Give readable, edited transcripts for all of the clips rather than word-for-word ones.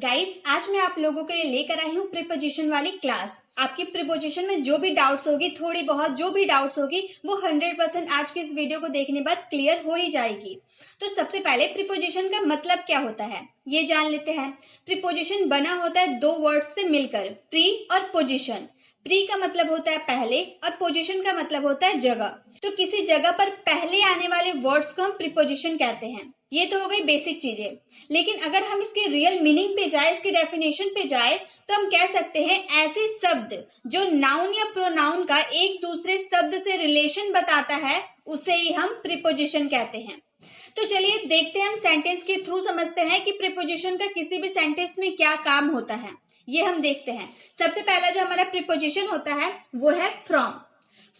Guys, आज मैं आप लोगों के लिए लेकर आई हूँ प्रीपोजिशन वाली क्लास। आपकी प्रीपोजिशन में जो भी डाउट्स होगी, थोड़ी बहुत जो भी डाउट्स होगी, वो 100% आज की इस वीडियो को देखने बाद क्लियर हो ही जाएगी। तो सबसे पहले प्रीपोजिशन का मतलब क्या होता है ये जान लेते हैं। प्रीपोजिशन बना होता है दो वर्ड्स से मिलकर, प्री और पोजिशन। प्री का मतलब होता है पहले और पोजीशन का मतलब होता है जगह। तो किसी जगह पर पहले आने वाले वर्ड्स को हम प्रीपोजिशन कहते हैं। ये तो हो गई बेसिक चीजें, लेकिन अगर हम इसके रियल मीनिंग पे जाए, इसके डेफिनेशन पे जाए, तो हम कह सकते हैं ऐसे शब्द जो नाउन या प्रोनाउन का एक दूसरे शब्द से रिलेशन बताता है, उसे ही हम प्रीपोजिशन कहते हैं। तो चलिए देखते हैं, हम सेंटेंस के थ्रू समझते हैं कि प्रीपोजिशन का किसी भी सेंटेंस में क्या काम होता है। ये हम देखते हैं। सबसे पहला जो हमारा प्रीपोजिशन होता है वो है फ्रॉम।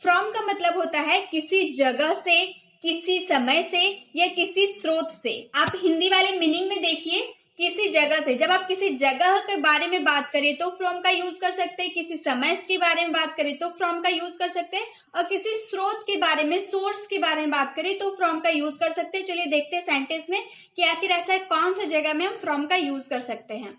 फ्रॉम का मतलब होता है किसी जगह से, किसी समय से या किसी स्रोत से। आप हिंदी वाले मीनिंग में देखिए, किसी जगह से। जब आप किसी जगह के बारे में बात करें तो फ्रॉम का यूज कर सकते हैं, किसी समय के बारे में बात करें तो फ्रॉम का यूज कर सकते हैं, और किसी स्रोत के बारे में, सोर्स के बारे में बात करें तो फ्रॉम का यूज कर सकते हैं। चलिए देखते हैं सेंटेंस में कि आखिर ऐसा कौन सा जगह में हम फ्रॉम का यूज कर सकते हैं।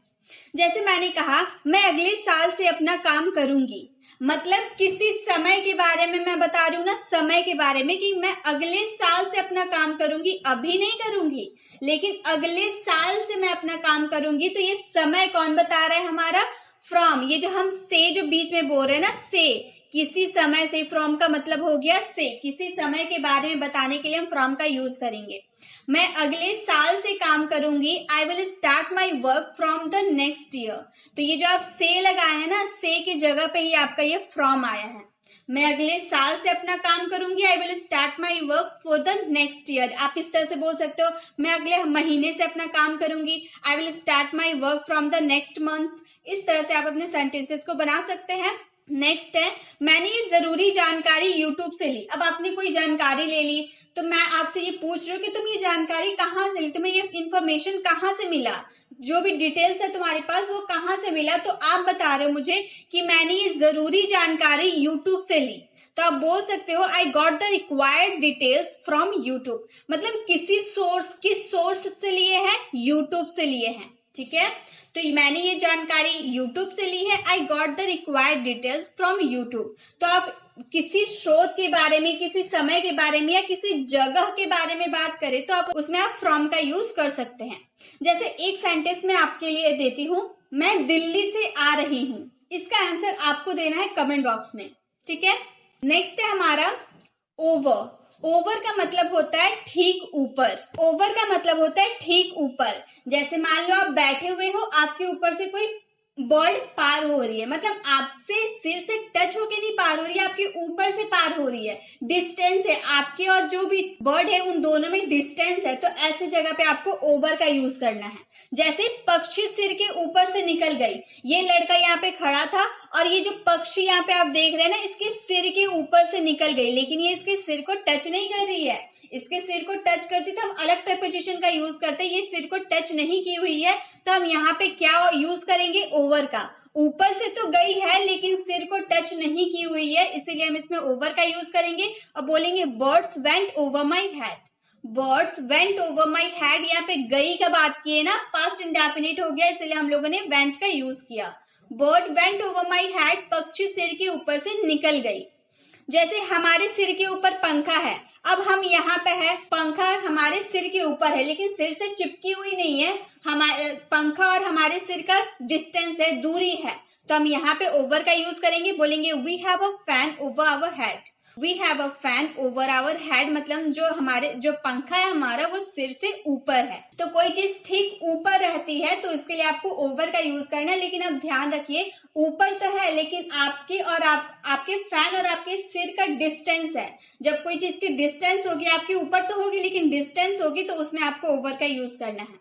जैसे मैंने कहा, मैं अगले साल से अपना काम करूंगी। मतलब किसी समय के बारे में मैं बता रही हूँ ना, समय के बारे में, कि मैं अगले साल से अपना काम करूंगी, अभी नहीं करूंगी, लेकिन अगले साल से मैं अपना काम करूंगी। तो ये समय कौन बता रहा है? हमारा फ्रॉम। ये जो हम से जो बीच में बोल रहे हैं ना, से, किसी समय से। फ्रॉम का मतलब हो गया से, किसी समय के बारे में बताने के लिए हम फ्रॉम का यूज करेंगे। मैं अगले साल से काम करूंगी, I will start my work from the next year. तो ये जो आप से लगाए हैं ना, से की जगह पे ही आपका ये फ्रॉम आया है। मैं अगले साल से अपना काम करूंगी, I will start my work for the next year. आप इस तरह से बोल सकते हो, मैं अगले महीने से अपना काम करूंगी, I will start my work from the next month. इस तरह से आप अपने सेंटेंसेस को बना सकते हैं। नेक्स्ट है, मैंने ये जरूरी जानकारी यूट्यूब से ली। अब आपने कोई जानकारी ले ली, तो मैं आपसे ये पूछ रही हूँ कि तुम ये जानकारी कहाँ से ली, तुम्हें ये इंफॉर्मेशन कहाँ से मिला, जो भी डिटेल्स है तुम्हारे पास वो कहाँ से मिला। तो आप बता रहे हो मुझे कि मैंने ये जरूरी जानकारी यूट्यूब से ली। तो आप बोल सकते हो, I got the required details from YouTube. मतलब किसी सोर्स, किस सोर्स से लिए हैं? यूट्यूब से लिए हैं। ठीक है, तो मैंने ये जानकारी यूट्यूब से ली है, I got the required details from YouTube. तो आप किसी स्रोत के बारे में, किसी समय के बारे में या किसी जगह के बारे में बात करें तो आप उसमें आप फ्रॉम का यूज कर सकते हैं। जैसे एक सेंटेंस में आपके लिए देती हूँ, मैं दिल्ली से आ रही हूँ। इसका आंसर आपको देना है कमेंट बॉक्स में। ठीक है, नेक्स्ट है हमारा ओवर। ओवर का मतलब होता है ठीक ऊपर। ओवर का मतलब होता है ठीक ऊपर। जैसे मान लो आप बैठे हुए हो, आपके ऊपर से कोई बर्ड पार हो रही है, मतलब आपसे सिर से टच होके नहीं पार हो रही है, आपके ऊपर से पार हो रही है। डिस्टेंस है आपके और जो भी बर्ड है उन दोनों में डिस्टेंस है, तो ऐसी जगह पे आपको ओवर का यूज करना है। जैसे पक्षी सिर के ऊपर से निकल गई। ये लड़का यहाँ पे खड़ा था और ये जो पक्षी यहाँ पे आप देख रहे हैं ना, इसके सिर के ऊपर से निकल गई, लेकिन ये इसके सिर को टच नहीं कर रही है। इसके सिर को टच करती तो हम अलग प्रीपोजिशन का यूज करते, ये सिर को टच नहीं की हुई है, तो हम यहाँ पे क्या यूज करेंगे? ओवर का। ऊपर से तो गई है लेकिन सिर को टच नहीं की हुई है, इसीलिए हम इसमें ओवर का यूज करेंगे और बोलेंगे birds went over my head. Birds went over my head. यहाँ पे गई का बात की है ना, पास्ट इंडेफिनिट हो गया, इसलिए हम लोगों ने वेंट का यूज किया। Bird went over my head, पक्षी सिर के ऊपर से निकल गई। जैसे हमारे सिर के ऊपर पंखा है, अब हम यहाँ पे है, पंखा हमारे सिर के ऊपर है लेकिन सिर से चिपकी हुई नहीं है, हमारे पंखा और हमारे सिर का डिस्टेंस है, दूरी है, तो हम यहाँ पे ओवर का यूज करेंगे, बोलेंगे we have a fan over our head. We have a fan over our head, मतलब जो पंखा है हमारा वो सिर से ऊपर है। तो कोई चीज ठीक ऊपर रहती है तो इसके लिए आपको ओवर का यूज करना है, लेकिन अब ध्यान रखिए, ऊपर तो है लेकिन आपके और आपके फैन और आपके सिर का डिस्टेंस है। जब कोई चीज की डिस्टेंस होगी, आपके ऊपर तो होगी लेकिन डिस्टेंस होगी, तो उसमें आपको ओवर का यूज करना है।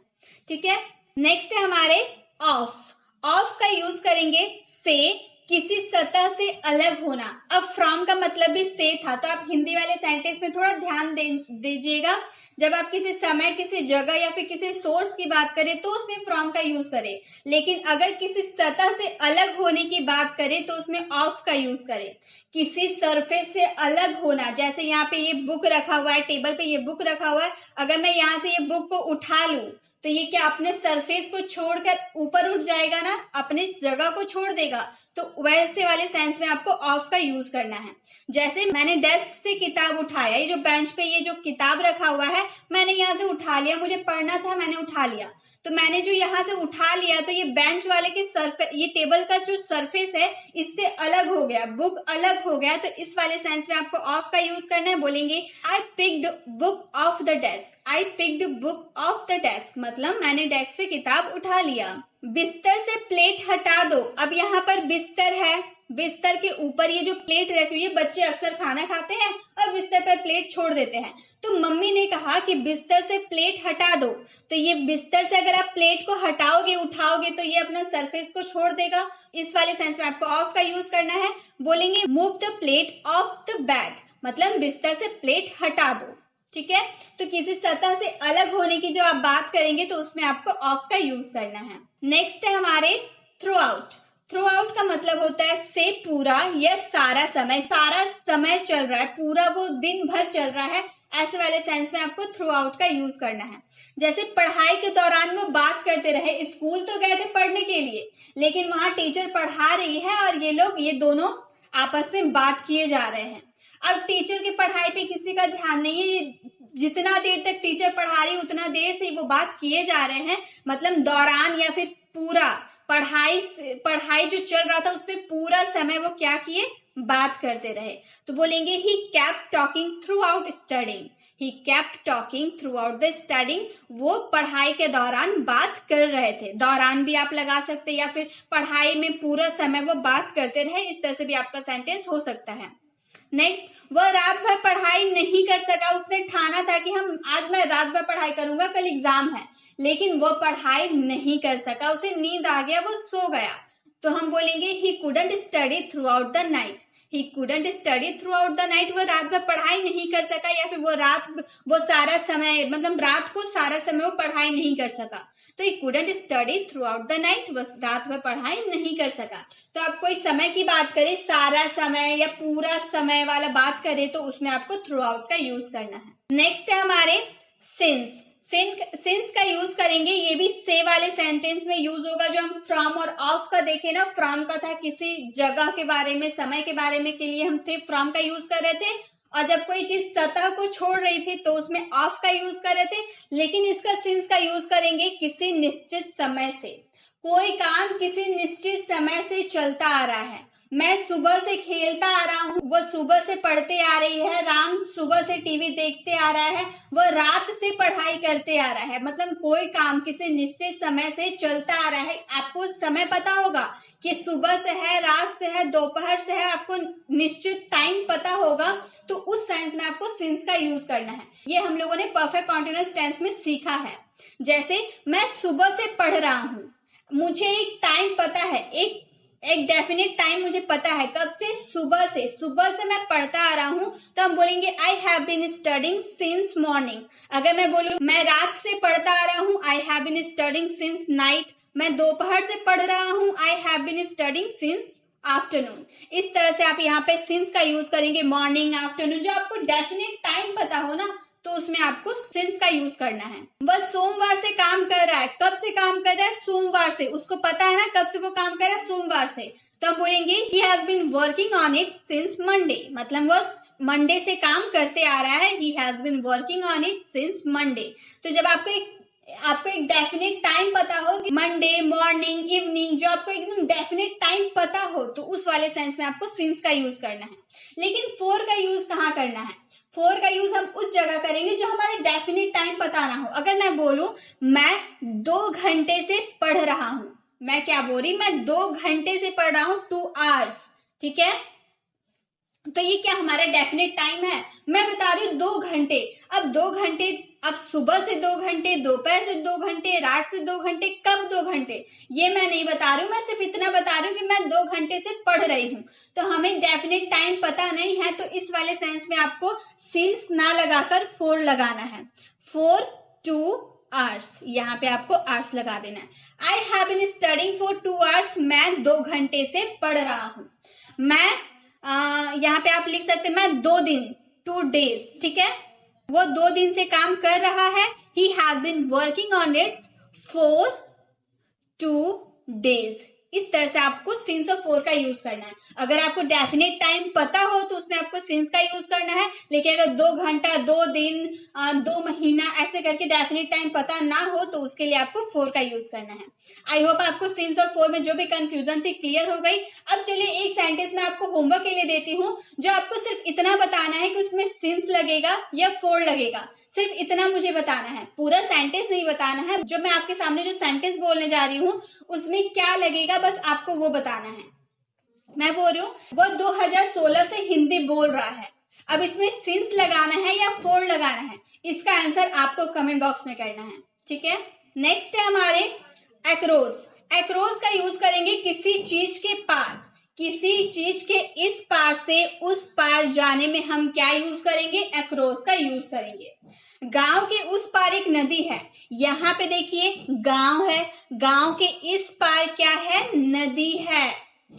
ठीक है, नेक्स्ट है हमारे ऑफ। ऑफ का यूज करेंगे से, किसी सतह से अलग होना। अब फ्रॉम का मतलब भी से था, तो आप हिंदी वाले सेंटेंस में थोड़ा ध्यान दीजिएगा। जब आप किसी समय, किसी जगह या फिर किसी सोर्स की बात करें तो उसमें फ्रॉम का यूज करें, लेकिन अगर किसी सतह से अलग होने की बात करें तो उसमें ऑफ का यूज करें। किसी सरफेस से अलग होना, जैसे यहाँ पे ये बुक रखा हुआ है, टेबल पे ये बुक रखा हुआ है, अगर मैं यहाँ से ये बुक को उठा लूं तो ये क्या अपने सरफेस को छोड़कर ऊपर उठ जाएगा ना, अपने जगह को छोड़ देगा। तो वैसे वाले सेंस में आपको ऑफ का यूज करना है। जैसे मैंने डेस्क से किताब उठाया, ये जो बेंच पे ये जो किताब रखा हुआ है मैंने यहाँ से उठा लिया, मुझे पढ़ना था मैंने उठा लिया। तो मैंने जो यहाँ से उठा लिया तो ये बेंच वाले के सरफेस, ये टेबल का जो सरफेस है इससे अलग हो गया, बुक अलग हो गया। तो इस वाले सेंस में आपको ऑफ का यूज करना है। बोलेंगे I picked book of the desk, I picked book of the desk, मतलब मैंने डेस्क से किताब उठा लिया। बिस्तर से प्लेट हटा दो। अब यहाँ पर बिस्तर है, बिस्तर के ऊपर ये जो प्लेट रखी हुई है, बच्चे अक्सर खाना खाते हैं और बिस्तर पर प्लेट छोड़ देते हैं। तो मम्मी ने कहा कि बिस्तर से प्लेट हटा दो। तो ये बिस्तर से अगर आप प्लेट को हटाओगे, उठाओगे तो ये अपना सरफेस को छोड़ देगा। इस वाले सेंस में आपको ऑफ का यूज करना है। बोलेंगे move the plate of the bed, मतलब बिस्तर से प्लेट हटा दो। ठीक है, तो किसी सतह से अलग होने की जो आप बात करेंगे तो उसमें आपको ऑफ का यूज करना है। नेक्स्ट है हमारे थ्रू आउट। थ्रू आउट का मतलब होता है से पूरा या सारा समय, सारा समय चल रहा है, पूरा वो दिन भर चल रहा है, ऐसे वाले सेंस में आपको थ्रू आउट का यूज करना है। जैसे पढ़ाई के दौरान वो बात करते रहे, स्कूल तो गए थे पढ़ने के लिए लेकिन वहां टीचर पढ़ा रही है और ये दोनों आपस में बात किए जा रहे हैं। अब टीचर की पढ़ाई पे किसी का ध्यान नहीं है, जितना देर तक टीचर पढ़ा रही उतना देर से वो बात किए जा रहे हैं, मतलब दौरान या फिर पूरा पढ़ाई जो चल रहा था उसपे पूरा समय वो क्या किए, बात करते रहे। तो बोलेंगे he kept talking through out studying, he kept talking through out the studying, वो पढ़ाई के दौरान बात कर रहे थे। दौरान भी आप लगा सकते हैं या फिर पढ़ाई में पूरा समय वो बात करते रहे, इस तरह से भी आपका सेंटेंस हो सकता है। नेक्स्ट, वह रात भर पढ़ाई नहीं कर सका। उसने ठाना था कि आज मैं रात भर पढ़ाई करूंगा, कल एग्जाम है, लेकिन वो पढ़ाई नहीं कर सका, उसे नींद आ गया, वो सो गया। तो हम बोलेंगे he couldn't study through out the night, he couldn't study through out the night, वो रात भर पढ़ाई नहीं कर सका या फिर वो सारा समय, मतलब रात को सारा समय वो पढ़ाई नहीं कर सका। तो he couldn't study through out the night, वो रात भर पढ़ाई नहीं कर सका। तो आप कोई समय की बात करें, सारा समय या पूरा समय वाला बात करें तो उसमें आपको थ्रू आउट का यूज करना है। नेक्स्ट है हमारे सिंस। सिंस का यूज करेंगे, ये भी से वाले सेंटेंस में यूज होगा। जो हम फ्रॉम और ऑफ का देखे ना, फ्रॉम का था किसी जगह के बारे में, समय के बारे में के लिए हम थे फ्रॉम का यूज कर रहे थे, और जब कोई चीज सतह को छोड़ रही थी तो उसमें ऑफ का यूज कर रहे थे। लेकिन इसका सिंस का यूज करेंगे किसी निश्चित समय से, कोई काम किसी निश्चित समय से चलता आ रहा है। मैं सुबह से खेलता आ रहा हूँ, वो सुबह से पढ़ते आ रही है, राम सुबह से टीवी देखते आ रहा है, वो रात से पढ़ाई करते आ रहा है। मतलब कोई काम किसी निश्चित समय से चलता आ रहा है। आपको समय पता होगा कि सुबह से है, रात से है, दोपहर से है, आपको निश्चित टाइम पता होगा, तो उस सेंस में आपको सिंस का यूज करना है। ये हम लोगों ने परफेक्ट कॉन्टिन्यूअस टेंस में सीखा है। जैसे मैं सुबह से पढ़ रहा हूँ, मुझे एक टाइम पता है, एक डेफिनेट टाइम मुझे पता है, कब से, सुबह से मैं पढ़ता आ रहा हूँ। तो हम बोलेंगे I have been studying since morning. अगर मैं बोलूँ मैं रात से पढ़ता आ रहा हूँ, I have been studying since night. मैं दोपहर से पढ़ रहा हूँ, I have been studying since afternoon. इस तरह से आप यहाँ पे सिंस का यूज करेंगे, मॉर्निंग, आफ्टरनून, जो आपको डेफिनेट टाइम पता हो ना, तो उसमें आपको सिंस का यूज करना है। वह सोमवार से काम कर रहा है, कब से काम कर रहा है, सोमवार से, उसको पता है ना कब से वो काम कर रहा है, सोमवार से। तो हम बोलेंगे he has been working on it since Monday, मतलब वो मंडे से काम करते आ रहा है, he has been working on it since Monday. तो जब आपको एक डेफिनेट टाइम पता हो, मंडे, मॉर्निंग, इवनिंग, जो आपको एकदम डेफिनेट टाइम पता हो, तो उस वाले सेंस में आपको सिंस का यूज करना है। लेकिन फोर का यूज कहाँ करना है? फोर का यूज हम उस जगह करेंगे जो हमारे डेफिनेट टाइम पता ना हो। अगर मैं बोलूं मैं 2 घंटे से पढ़ रहा हूं, मैं क्या बोल रही, मैं 2 घंटे से पढ़ रहा हूं, 2 hours, ठीक है, तो ये क्या हमारा डेफिनेट टाइम है? मैं बता रही हूँ 2 घंटे। अब 2 घंटे, अब सुबह से 2 घंटे, दोपहर से 2 घंटे, रात से 2 घंटे, कब 2 घंटे, ये मैं नहीं बता रही हूँ। मैं सिर्फ इतना बता रही हूँ कि मैं 2 घंटे से पढ़ रही हूँ। तो हमें डेफिनेट टाइम पता नहीं है, तो इस वाले सेंस में आपको सिंस ना लगाकर फोर लगाना है। 4 2 hours, यहाँ पे आपको आवर्स लगा देना है। I have been studying for 2 hours, मैं 2 घंटे से पढ़ रहा हूँ। मैं यहाँ पे आप लिख सकते हैं मैं 2 दिन, 2 days, ठीक है, वो 2 दिन से काम कर रहा है। He has been working on it 4 2 days। इस तरह से आपको सिंस ऑफ 4 का यूज करना है। अगर आपको डेफिनेट टाइम पता हो तो उसमें आपको सिंस का यूज करना है, लेकिन अगर 2 घंटा, 2 दिन, 2 महीना ऐसे करके डेफिनेट टाइम पता ना हो तो उसके लिए आपको 4 का यूज करना है। आई होप आपको सिंस ऑफ 4 में जो भी कंफ्यूजन थी क्लियर हो गई। अब चलिए एक सेंटेंस में आपको होमवर्क के लिए देती हूँ, जो आपको सिर्फ इतना बताना है कि उसमें सिंस लगेगा या 4 लगेगा। सिर्फ इतना मुझे बताना है, पूरा सेंटेंस नहीं बताना है। जो मैं आपके सामने जो सेंटेंस बोलने जा रही हूँ उसमें क्या लगेगा बस आपको वो बताना है। मैं बोल रही हूँ वो 2016 से हिंदी बोल रहा है। अब इसमें सिंस लगाना है या 4 लगाना है, इसका आंसर आपको कमेंट बॉक्स में करना है, ठीक है। नेक्स्ट है हमारे एक्रोस। एक्रोस का यूज करेंगे किसी चीज के पार, किसी चीज के इस पार से उस पार जाने में हम क्या यूज करेंगे, एक्रोस का यूज करेंगे। गांव के उस पार एक नदी है, यहाँ पे देखिए गांव है, गांव के इस पार क्या है, नदी है।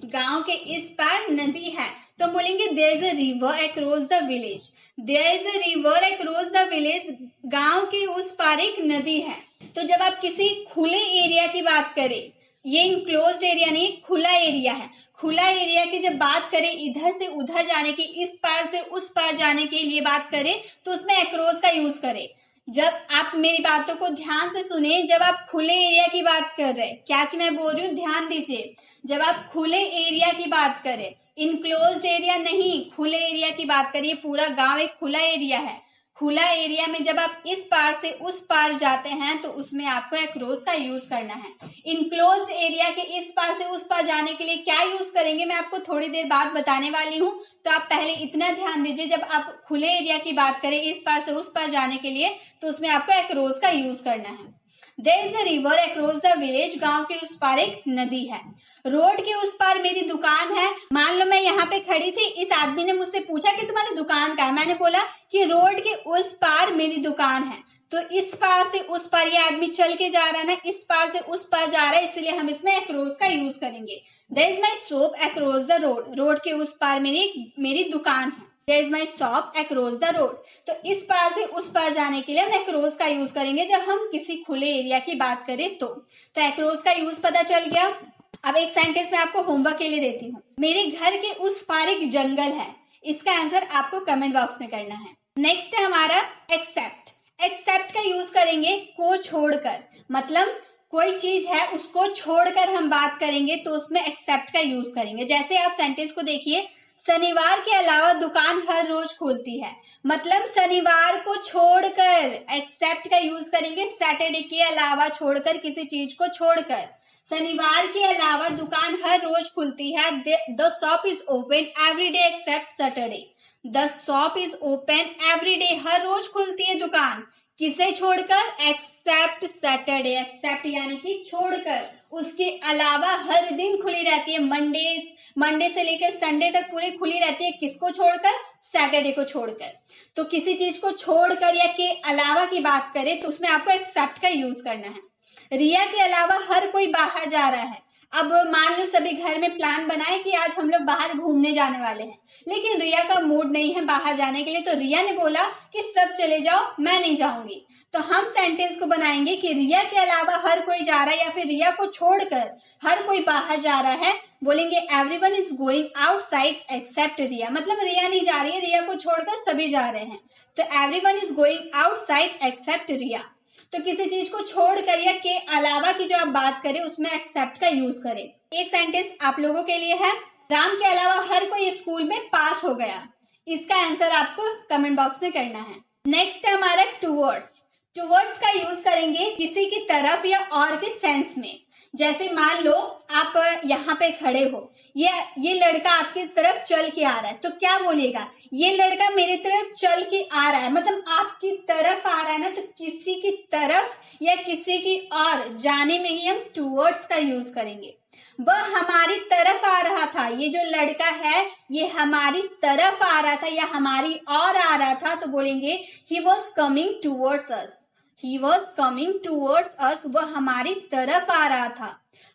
गांव के इस पार नदी है तो बोलेंगे there is a river across the village. There is a river across the village, गांव के उस पार एक नदी है। तो जब आप किसी खुले एरिया की बात करें, ये इनक्लोज्ड एरिया नहीं, खुला एरिया है, खुला एरिया की जब बात करें, इधर से उधर जाने की, इस पार से उस पार जाने के लिए बात करें तो उसमें अक्रॉस का यूज करें। जब आप मेरी बातों को ध्यान से सुने, जब आप खुले एरिया की बात कर रहे, क्या मैं बोल रही हूँ ध्यान दीजिए, जब आप खुले एरिया की बात करें, इनक्लोज्ड एरिया नहीं, खुले एरिया की बात करिए, पूरा गांव एक खुला एरिया है। खुला एरिया में जब आप इस पार से उस पार जाते हैं तो उसमें आपको अक्रॉस का यूज करना है। इनक्लोज्ड एरिया के इस पार से उस पार जाने के लिए क्या यूज करेंगे मैं आपको थोड़ी देर बाद बताने वाली हूँ। तो आप पहले इतना ध्यान दीजिए, जब आप खुले एरिया की बात करें इस पार से उस पार जाने के लिए तो उसमें आपको अक्रॉस का यूज करना है। There is a river across the village, गांव के उस पार एक नदी है। रोड के उस पार मेरी दुकान है। मान लो मैं यहाँ पे खड़ी थी, इस आदमी ने मुझसे पूछा कि तुम्हारी दुकान कहाँ है, मैंने बोला कि रोड के उस पार मेरी दुकान है। तो इस पार से उस पार ये आदमी चल के जा रहा है ना, इस पार से उस पार जा रहा है, इसलिए हम इसमें अक्रॉस का यूज करेंगे। There is my shop across the road, road के उस पार मेरी दुकान है। There is my shop across the road, तो इस पार से उस पार जाने के लिए हम across का यूज करेंगे जब हम किसी खुले एरिया की बात करें तो across का यूज पता चल गया। अब एक सेंटेंस मैं आपको होमवर्क के लिए देती हूँ, मेरे घर के उस पार एक जंगल है, इसका आंसर आपको कमेंट बॉक्स में करना है। नेक्स्ट है हमारा एक्सेप्ट। एक्सेप्ट का यूज करेंगे को छोड़कर, मतलब कोई चीज है उसको छोड़कर हम बात करेंगे तो उसमें एक्सेप्ट का यूज करेंगे। जैसे आप सेंटेंस को देखिए, शनिवार के अलावा दुकान हर रोज खुलती है, मतलब शनिवार को छोड़कर एक्सेप्ट का यूज करेंगे। सैटरडे के अलावा छोड़कर, किसी चीज को छोड़कर, शनिवार के अलावा दुकान हर रोज खुलती है। The shop is open every day except Saturday. The shop is open every day, हर रोज खुलती है दुकान, किसे छोड़कर, एक्सेप्ट सैटरडे। एक्सेप्ट यानी कि छोड़कर, उसके अलावा हर दिन खुली रहती है, मंडे से लेकर संडे तक पूरी खुली रहती है, किसको छोड़कर, सैटरडे को छोड़कर। तो किसी चीज को छोड़कर या के अलावा की बात करें तो उसमें आपको एक्सेप्ट का यूज करना है। रिया के अलावा हर कोई बाहर जा रहा है। अब मान लो सभी घर में प्लान बनाए कि आज हम लोग बाहर घूमने जाने वाले हैं, लेकिन रिया का मूड नहीं है बाहर जाने के लिए, तो रिया ने बोला कि सब चले जाओ, मैं नहीं जाऊंगी। तो हम सेंटेंस को बनाएंगे कि रिया के अलावा हर कोई जा रहा है, या फिर रिया को छोड़कर हर कोई बाहर जा रहा है। बोलेंगे everyone is going outside except Riya, मतलब रिया नहीं जा रही है, रिया को छोड़कर सभी जा रहे हैं। तो everyone is going outside except Riya. तो किसी चीज को छोड़कर या के अलावा की जो आप बात करें उसमें एक्सेप्ट का यूज करें। एक सेंटेंस आप लोगों के लिए है, राम के अलावा हर कोई स्कूल में पास हो गया, इसका आंसर आपको कमेंट बॉक्स में करना है। नेक्स्ट है हमारा टूवर्ड्स। टूवर्ड्स का यूज करेंगे किसी की तरफ या और के सेंस में। जैसे मान लो आप यहाँ पे खड़े हो, ये लड़का आपकी तरफ चल के आ रहा है, तो क्या बोलेगा, ये लड़का मेरी तरफ चल के आ रहा है, मतलब आपकी तरफ आ रहा है ना, तो किसी की तरफ या किसी की और जाने में ही हम टूवर्ड्स का यूज करेंगे। वह हमारी तरफ आ रहा था, ये जो लड़का है ये हमारी तरफ आ रहा था या हमारी और आ रहा था, तो बोलेंगे he was coming towards us। He was coming towards us, वह हमारी तरफ आ रहा था।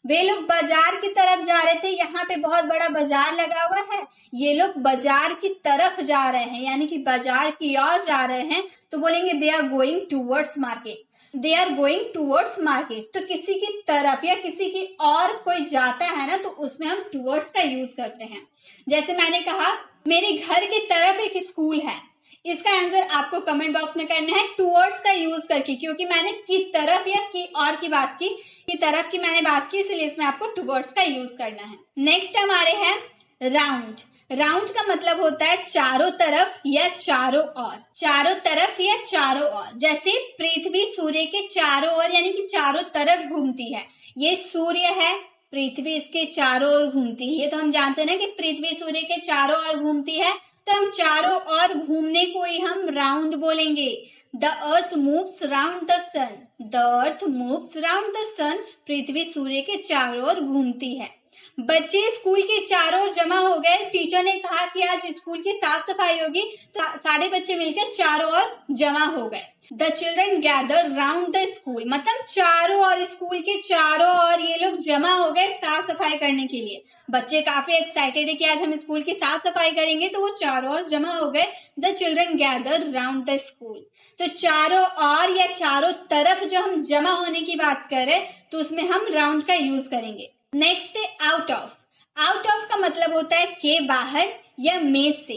वे लोग बाजार की तरफ जा रहे थे, यहाँ पे बहुत बड़ा बाजार लगा हुआ है, ये लोग बाजार की तरफ जा रहे हैं, यानी कि बाजार की ओर जा रहे हैं, तो बोलेंगे they are going towards market. They are going towards market. तो किसी की तरफ या किसी की और कोई जाता है ना, तो उसमें हम टूवर्ड्स का यूज करते हैं। जैसे मैंने कहा मेरे घर की तरफ एक स्कूल है, इसका आंसर आपको कमेंट बॉक्स में करना है टूवर्ड्स का यूज करके, क्योंकि मैंने की तरफ या की और की बात की तरफ की मैंने बात की, इसलिए इसमें आपको टूवर्ड्स का यूज करना है। नेक्स्ट हमारे हैं राउंड। राउंड का मतलब होता है चारों तरफ या चारों ओर, चारों तरफ या चारों ओर। जैसे पृथ्वी सूर्य के चारों ओर यानी कि चारों तरफ घूमती है। ये सूर्य है, पृथ्वी इसके चारों ओर घूमती है। ये तो हम जानते हैं ना कि पृथ्वी सूर्य के चारों ओर घूमती है, तो हम चारों ओर घूमने को ही हम राउंड बोलेंगे। The earth moves round the sun, the earth moves round the sun. पृथ्वी सूर्य के चारों ओर घूमती है। बच्चे स्कूल के चारों ओर जमा हो गए। टीचर ने कहा कि आज स्कूल की साफ सफाई होगी, तो सारे बच्चे मिलकर चारों ओर जमा हो गए। The children gather round the school, मतलब चारों ओर, स्कूल के चारों ओर ये लोग जमा हो गए साफ सफाई करने के लिए। बच्चे काफी एक्साइटेड है कि आज हम स्कूल की साफ सफाई करेंगे, तो वो चारों ओर जमा हो गए। The children gather round the school. तो चारों ओर या चारों तरफ जो हम जमा होने की बात करें, तो उसमें हम राउंड का यूज करेंगे। नेक्स्ट है आउट ऑफ। आउट ऑफ का मतलब होता है के बाहर या में से।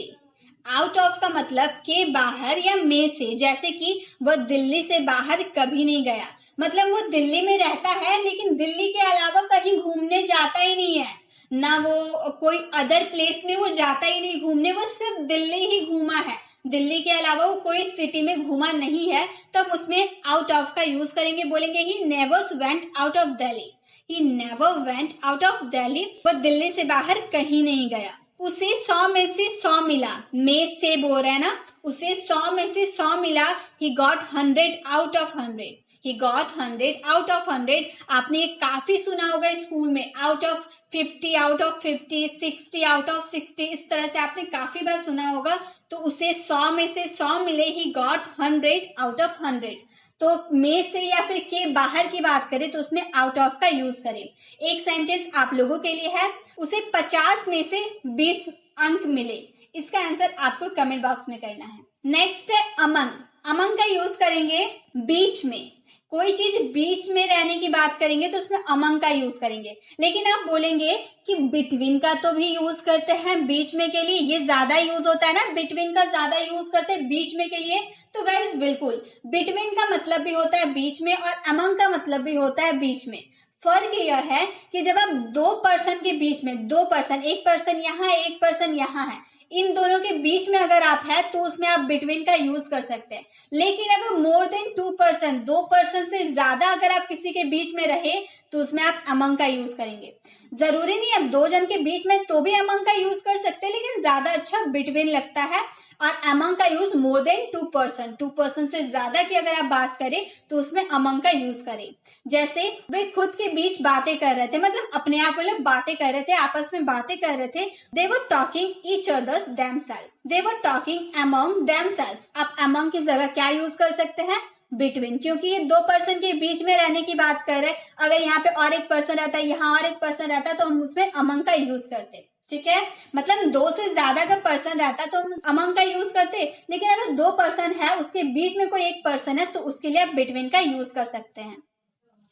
आउट ऑफ का मतलब के बाहर या में से। जैसे कि वह दिल्ली से बाहर कभी नहीं गया, मतलब वो दिल्ली में रहता है लेकिन दिल्ली के अलावा कहीं घूमने जाता ही नहीं है, ना वो कोई अदर प्लेस में वो जाता ही नहीं घूमने, वो सिर्फ दिल्ली ही घूमा है, दिल्ली के अलावा वो कोई सिटी में घूमा नहीं है। तो हम उसमें आउट ऑफ का यूज करेंगे, बोलेंगे he never went out of Delhi. He never went out of Delhi। वह दिल्ली से बाहर कहीं नहीं गया। उसे 100 में से 100 मिला, में से बोल रहा है ना, उसे 100 में से 100 मिला। He got 100 out of 100। He got 100 out of 100। आपने ये काफी सुना होगा स्कूल में, out of 50, out of 50, 60 out of 60, इस तरह से आपने काफी बार सुना होगा। तो उसे 100 में से 100 मिले, He got 100 out of 100। तो में से या फिर के बाहर की बात करें तो उसमें आउट ऑफ का यूज करें। एक सेंटेंस आप लोगों के लिए है, उसे 50 में से 20 अंक मिले। इसका आंसर आपको कमेंट बॉक्स में करना है। नेक्स्ट है अमंग। अमंग का यूज करेंगे बीच में। कोई चीज बीच में रहने की बात करेंगे तो उसमें अमंग का यूज करेंगे। लेकिन आप बोलेंगे कि बिटवीन का तो भी यूज करते हैं बीच में के लिए, ये ज्यादा यूज होता है ना, बिटवीन का ज्यादा यूज करते हैं बीच में के लिए। तो गाइस बिल्कुल, बिटवीन का मतलब भी होता है बीच में और अमंग का मतलब भी होता है बीच में। फर्क यह है कि जब आप दो पर्सन के बीच में, दो पर्सन, एक पर्सन यहाँ है एक पर्सन यहाँ है, इन दोनों के बीच में अगर आप है तो उसमें आप बिटवीन का यूज कर सकते हैं। लेकिन अगर मोर देन 2 पर्सन, 2 पर्सन से ज्यादा अगर आप किसी के बीच में रहे तो उसमें आप अमंग का यूज करेंगे। जरूरी नहीं आप 2 जन के बीच में तो भी अमंग का यूज कर सकते हैं, लेकिन ज्यादा अच्छा बिटवीन लगता है। और अमंग का use more than 2 person, 2 person से ज्यादा की अगर आप बात करें तो उसमें अमंग का यूज करें। जैसे वे खुद के बीच बातें कर रहे थे, मतलब अपने आप वो लोग बातें कर रहे थे, आपस में बातें कर रहे थे। They were talking each others themselves, they were talking among themselves. आप अमंग की जगह क्या यूज कर सकते हैं, बिटवीन, क्योंकि ये 2 पर्सन के बीच में रहने की बात कर रहे हैं। अगर यहाँ पे और एक पर्सन रहता है, यहाँ और एक पर्सन रहता है, तो हम उसमें अमंग का यूज करते। ठीक है, मतलब 2 से ज्यादा का पर्सन रहता है तो हम अमंग का यूज करते। लेकिन अगर 2 पर्सन है उसके बीच में कोई एक पर्सन है तो उसके लिए आप बिटवीन का यूज कर सकते हैं।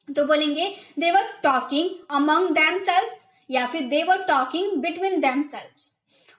तो बोलेंगे दे वर टॉकिंग अमंग देमसेल्व्स या फिर दे वर टॉकिंग बिटवीन देमसेल्व्स।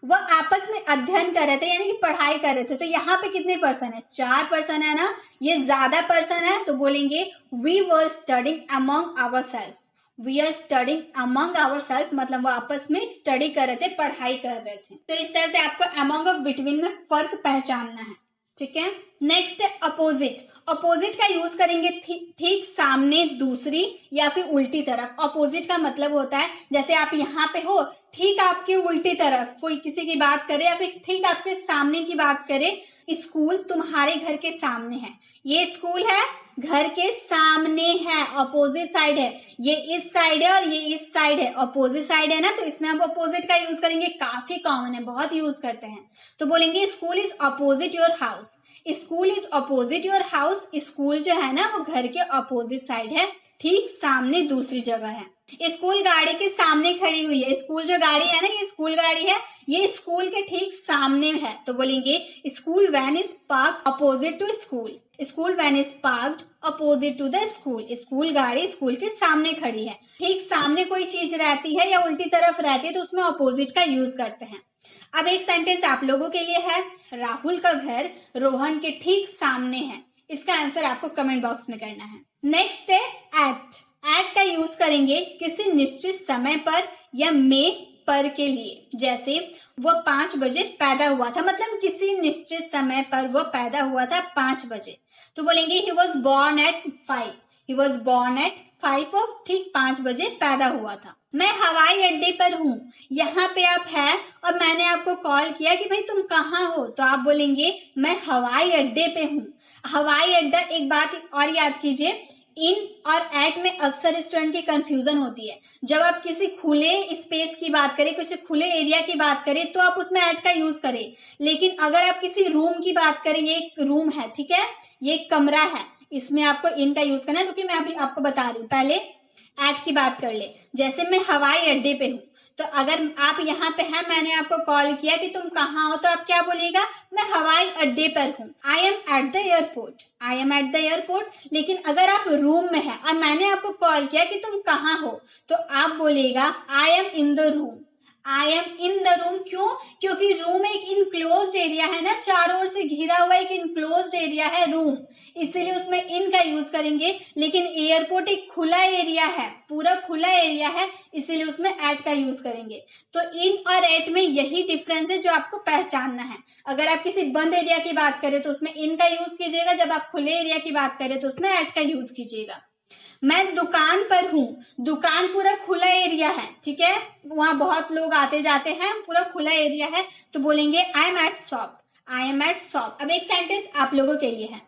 वह आपस में अध्ययन कर रहे थे यानी कि पढ़ाई कर रहे थे। तो यहाँ पे कितने पर्सन है, 4 पर्सन है ना, ये ज्यादा पर्सन है। तो बोलेंगे we were studying among ourselves. We are studying among ourself, मतलब वो आपस में स्टडी कर रहे थे, पढ़ाई कर रहे थे। तो इस तरह से आपको अमंग और बिटवीन में फर्क पहचानना है। ठीक है, नेक्स्ट है अपोजिट। अपोजिट का यूज करेंगे ठीक सामने, दूसरी या फिर उल्टी तरफ। अपोजिट का मतलब होता है जैसे आप यहाँ पे हो, ठीक आपकी उल्टी तरफ कोई किसी की बात करे या फिर ठीक आपके सामने की बात करे। स्कूल तुम्हारे घर के सामने है, ये स्कूल है घर के सामने है, अपोजिट साइड है। ये इस साइड है और ये इस साइड है, अपोजिट साइड है ना, तो इसमें हम अपोजिट का यूज करेंगे। काफी कॉमन है, बहुत यूज करते हैं। तो बोलेंगे school is opposite your house. School is opposite your house. School जो है ना वो घर के अपोजिट साइड है, ठीक सामने दूसरी जगह है। स्कूल गाड़ी के सामने खड़ी हुई है। स्कूल जो गाड़ी है ना, ये स्कूल गाड़ी है, ये स्कूल के ठीक सामने है। तो बोलेंगे school van is park opposite to school. School van is parked opposite to the school. School गाड़ी स्कूल के सामने खड़ी है। ठीक सामने कोई चीज रहती है या उल्टी तरफ रहती है तो उसमें अपोजिट का यूज करते हैं। अब एक सेंटेंस आप लोगों के लिए है, राहुल का घर रोहन के ठीक सामने है। इसका आंसर आपको कमेंट बॉक्स में करना है। नेक्स्ट है एट। एट का यूज करेंगे किसी निश्चित समय पर या में पर के लिए। जैसे वो 5 बजे पैदा हुआ था, मतलब किसी निश्चित समय पर वो पैदा हुआ था 5 बजे, तो बोलेंगे he was born at 5। He was born at 5, वो ठीक 5 बजे पैदा हुआ था। मैं हवाई अड्डे पर हूँ। यहाँ पे आप है और मैंने आपको कॉल किया कि भाई तुम कहाँ हो, तो आप बोलेंगे मैं हवाई अड्डे पे हूँ। हवाई अड्डा, एक बात और याद कीजिए, इन और एट में अक्सर स्टूडेंट की कंफ्यूजन होती है। जब आप किसी खुले स्पेस की बात करें, किसी खुले एरिया की बात करें तो आप उसमें एट का यूज करें, लेकिन अगर आप किसी रूम की बात करें, ये एक रूम है, ठीक है, ये एक कमरा है, इसमें आपको इन का यूज करना है, क्योंकि मैं अभी आपको बता रही हूँ। पहले एट की बात कर ले। जैसे मैं हवाई अड्डे पे हूँ, तो अगर आप यहाँ पे हैं, मैंने आपको कॉल किया कि तुम कहाँ हो, तो आप क्या बोलेगा, मैं हवाई अड्डे पर हूँ। I am at the airport. I am at the airport. लेकिन अगर आप रूम में है और मैंने आपको कॉल किया कि तुम कहाँ हो, तो आप बोलेगा I am in the room. I am in the room. क्यों? क्योंकि रूम एक इनक्लोज्ड एरिया है ना, चारों ओर से घिरा हुआ एक इनक्लोज्ड एरिया है रूम, इसीलिए उसमें इन का यूज करेंगे। लेकिन एयरपोर्ट एक खुला एरिया है, पूरा खुला एरिया है, इसीलिए उसमें एट का यूज करेंगे। तो इन और एट में यही डिफरेंस है जो आपको पहचानना है। अगर आप किसी बंद एरिया की बात करें तो उसमें इन का यूज कीजिएगा, जब आप खुले एरिया की बात करें तो उसमें एट का यूज कीजिएगा। मैं दुकान पर हूँ। दुकान पूरा खुला एरिया है, ठीक है, वहां बहुत लोग आते जाते हैं, पूरा खुला एरिया है, तो बोलेंगे I am eight shop. I am eight shop. अब एक सेंटेंस आप लोगों के लिए है,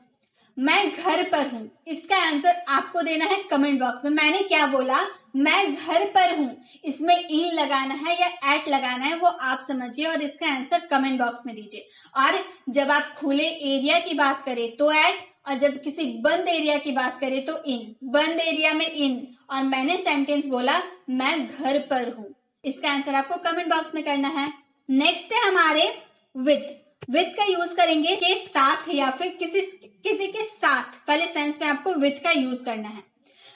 मैं घर पर हूँ। इसका आंसर आपको देना है कमेंट बॉक्स में। मैंने क्या बोला, मैं घर पर हूँ, इसमें इन लगाना है या एट लगाना है वो आप समझिए और इसका आंसर कमेंट बॉक्स में दीजिए। और जब आप खुले एरिया की बात करें तो एट, और जब किसी बंद एरिया की बात करें तो इन। बंद एरिया में इन, और मैंने सेंटेंस बोला मैं घर पर हूँ। इसका आंसर आपको कमेंट बॉक्स में करना है। नेक्स्ट है हमारे विद। विद का यूज करेंगे के साथ या फिर किसी के साथ वाले सेंस में आपको विद का यूज करना है।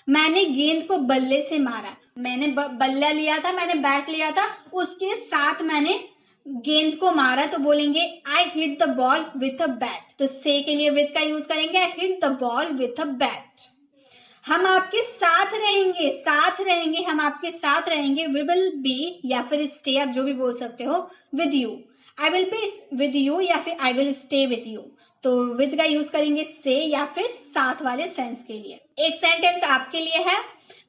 मैंने गेंद को बल्ले से मारा। मैंने बल्ला लिया था, मैंने बैट लिया था, उसके साथ मैंने गेंद को मारा, तो बोलेंगे I hit the ball with a bat. तो से के लिए विथ का यूज करेंगे, I hit the ball with a bat. हम आपके साथ रहेंगे, साथ रहेंगे, हम आपके साथ रहेंगे। वी विल बी या फिर स्टे, आप जो भी बोल सकते हो, with you. I will be with you या फिर I will stay with you. तो विद का यूज करेंगे से या फिर साथ वाले सेंस के लिए। एक सेंटेंस आपके लिए है,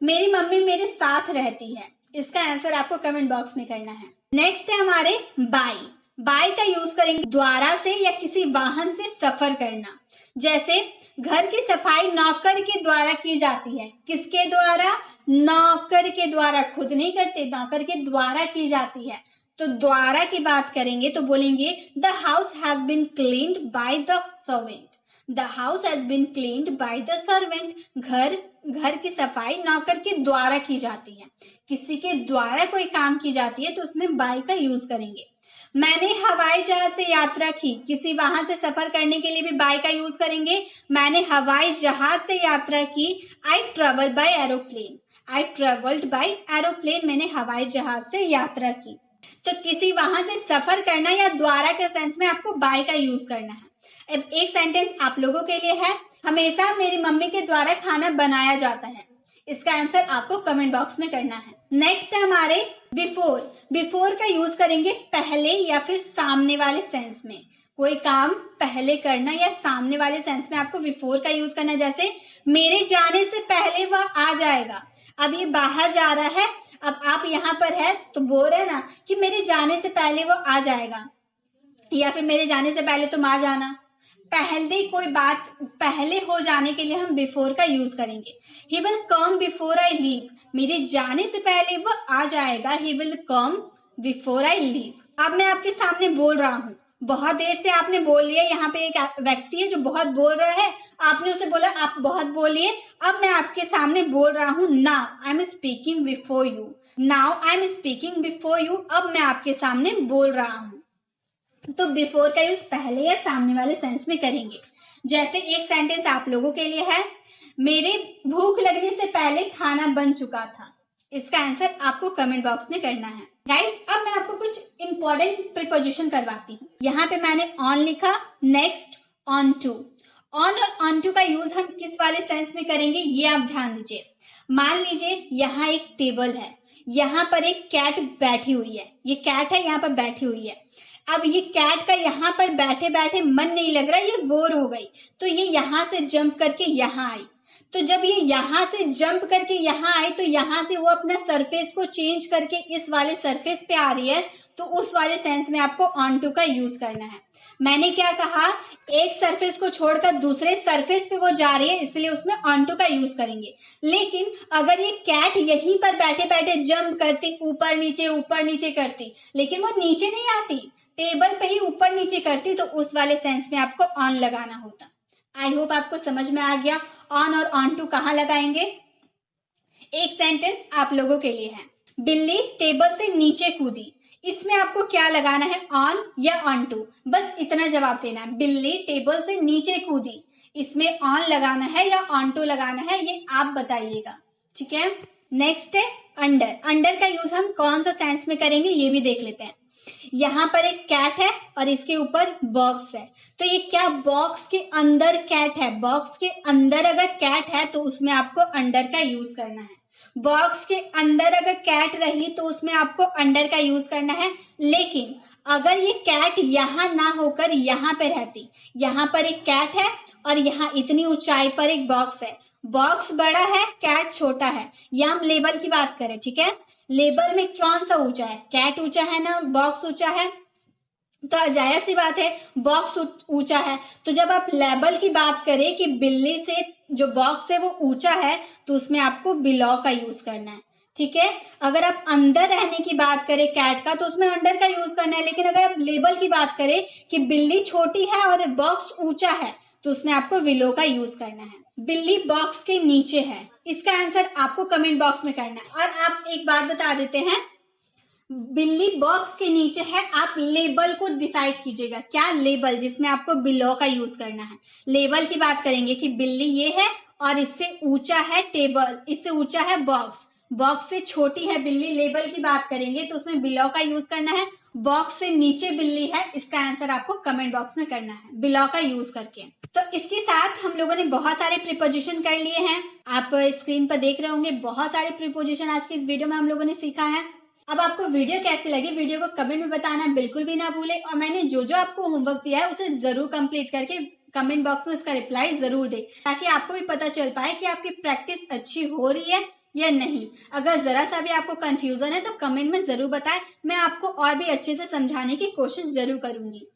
मेरी मम्मी मेरे साथ रहती है। इसका आंसर आपको कमेंट बॉक्स में करना है। नेक्स्ट है हमारे बाय। बाय का यूज करेंगे द्वारा से या किसी वाहन से सफर करना। जैसे घर की सफाई नौकर के द्वारा की जाती है। किसके द्वारा? नौकर के द्वारा, खुद नहीं करते, नौकर के द्वारा की जाती है। तो द्वारा की बात करेंगे तो बोलेंगे the house has been cleaned by the servant. The house has been cleaned by the servant. घर की सफाई नौकर के द्वारा की जाती है। किसी के द्वारा कोई काम की जाती है तो उसमें बाय का यूज करेंगे। मैंने हवाई जहाज से यात्रा की। किसी वाहन से सफर करने के लिए भी बाय का यूज करेंगे। मैंने हवाई जहाज से यात्रा की। I travelled by aeroplane. I travelled by aeroplane. मैंने हवाई जहाज से यात्रा की। तो किसी वाहन से सफर करना या द्वारा के सेंस में आपको बाय का यूज करना है। अब एक सेंटेंस आप लोगों के लिए है, हमेशा मेरी मम्मी के द्वारा खाना बनाया जाता है। इसका आंसर आपको कमेंट बॉक्स में करना है। नेक्स्ट है हमारे बिफोर। बिफोर का यूज करेंगे पहले या फिर सामने वाले सेंस में। कोई काम पहले करना या सामने वाले सेंस में आपको बिफोर का यूज करना। जैसे मेरे जाने से पहले वह आ जाएगा। अब ये बाहर जा रहा है, अब आप यहाँ पर है तो बोल रहे ना कि मेरे जाने से पहले वो आ जाएगा या फिर मेरे जाने से पहले तुम आ जाना। पहले कोई बात पहले हो जाने के लिए हम बिफोर का यूज करेंगे। He will come before I leave. मेरे जाने से पहले वो आ जाएगा। He will come before I leave. अब मैं आपके सामने बोल रहा हूँ, बहुत देर से आपने बोल लिया। यहाँ पे एक व्यक्ति है जो बहुत बोल रहा है, आपने उसे बोला आप बहुत बोलिए। अब मैं आपके सामने बोल रहा हूँ, now I am speaking before you. Now I am speaking before you. अब मैं आपके सामने बोल रहा हूँ। तो बिफोर का यूज पहले या सामने वाले सेंस में करेंगे। जैसे एक सेंटेंस आप लोगों के लिए है, मेरे भूख लगने से पहले खाना बन चुका था। इसका आंसर आपको कमेंट बॉक्स में करना है। गाइस, अब मैं आपको कुछ इंपॉर्टेंट प्रीपोजिशन करवाती हूँ। यहाँ पे मैंने ऑन लिखा, नेक्स्ट, ऑन टू। ऑन और ऑन टू का यूज हम किस वाले सेंस में करेंगे ये आप ध्यान दीजिए। मान लीजिए यहाँ एक टेबल है, यहाँ पर एक कैट बैठी हुई है, ये कैट है यहाँ पर बैठी हुई है। अब ये कैट का यहाँ पर बैठे बैठे मन नहीं लग रहा, ये बोर हो गई, तो ये यहाँ से जंप करके यहाँ आई। तो जब ये यहाँ से जंप करके यहाँ आई तो यहाँ से वो अपना सरफेस को चेंज करके इस वाले सरफेस पे आ रही है, तो उस वाले सेंस में आपको ऑन टू का यूज करना है। मैंने क्या कहा, एक सरफेस को छोड़कर दूसरे सरफेस पे वो जा रही है, इसलिए उसमें ऑन टू का यूज करेंगे। लेकिन अगर ये कैट यहीं पर बैठे बैठे जंप करती, ऊपर नीचे करती, लेकिन वो नीचे नहीं आती, टेबल पे ही ऊपर नीचे करती, तो उस वाले सेंस में आपको ऑन लगाना होता। आई होप आपको समझ में आ गया ऑन और ऑन टू कहाँ लगाएंगे। एक सेंटेंस आप लोगों के लिए है, बिल्ली टेबल से नीचे कूदी। इसमें आपको क्या लगाना है, ऑन या ऑन टू, बस इतना जवाब देना है। बिल्ली टेबल से नीचे कूदी, इसमें ऑन लगाना है या ऑन टू लगाना है, ये आप बताइएगा। ठीक है, नेक्स्ट है अंडर। अंडर का यूज हम कौन सा सेंस में करेंगे ये भी देख लेते हैं। यहाँ पर एक कैट है और इसके ऊपर बॉक्स है, तो ये क्या बॉक्स के अंदर कैट है? बॉक्स के अंदर अगर कैट है तो उसमें आपको अंडर का यूज करना है। बॉक्स के अंदर अगर कैट रही तो उसमें आपको अंडर का यूज करना है। लेकिन अगर ये कैट यहाँ ना होकर यहाँ पे रहती, यहाँ पर एक कैट है और यहाँ इतनी ऊंचाई पर एक बॉक्स है, बॉक्स बड़ा है कैट छोटा है, या हम लेबल की बात करें, ठीक है, लेबल में कौन सा ऊंचा है, कैट ऊंचा है ना बॉक्स ऊंचा है, तो जाहिर सी बात है बॉक्स ऊंचा है। तो जब आप लेबल की बात करें कि बिल्ली से जो बॉक्स है वो ऊंचा है, तो उसमें आपको बिलो का यूज करना है। ठीक है, अगर आप अंदर रहने की बात करें कैट का तो उसमें अंडर का यूज करना है। लेकिन अगर आप लेबल की बात करें कि बिल्ली छोटी है और बॉक्स ऊंचा है, तो उसमें आपको विलो का यूज करना है। बिल्ली बॉक्स के नीचे है, इसका आंसर आपको कमेंट बॉक्स में करना है। और आप एक बात बता देते हैं, बिल्ली बॉक्स के नीचे है, आप लेबल को डिसाइड कीजिएगा, क्या लेबल जिसमें आपको बिलो का यूज करना है। लेबल की बात करेंगे कि बिल्ली ये है और इससे ऊंचा है टेबल, इससे ऊंचा है बॉक्स, बॉक्स से छोटी है बिल्ली, लेबल की बात करेंगे तो उसमें बिलो का यूज करना है। बॉक्स से नीचे बिल्ली है, इसका आंसर आपको कमेंट बॉक्स में करना है बिलो का यूज करके। तो इसके साथ हम लोगों ने बहुत सारे प्रीपोजिशन कर लिए हैं, आप स्क्रीन पर देख रहे होंगे बहुत सारे प्रीपोजिशन आज की इस वीडियो में हम लोगों ने सीखा है। अब आपको वीडियो कैसी लगी, वीडियो को कमेंट में बताना बिल्कुल भी ना भूले, और मैंने जो जो आपको होमवर्क दिया है उसे जरूर कंप्लीट करके कमेंट बॉक्स में उसका रिप्लाई जरूर दे, ताकि आपको भी पता चल पाए कि आपकी प्रैक्टिस अच्छी हो रही है या नहीं। अगर जरा सा भी आपको कंफ्यूजन है तो कमेंट में जरूर बताएं, मैं आपको और भी अच्छे से समझाने की कोशिश जरूर करूंगी।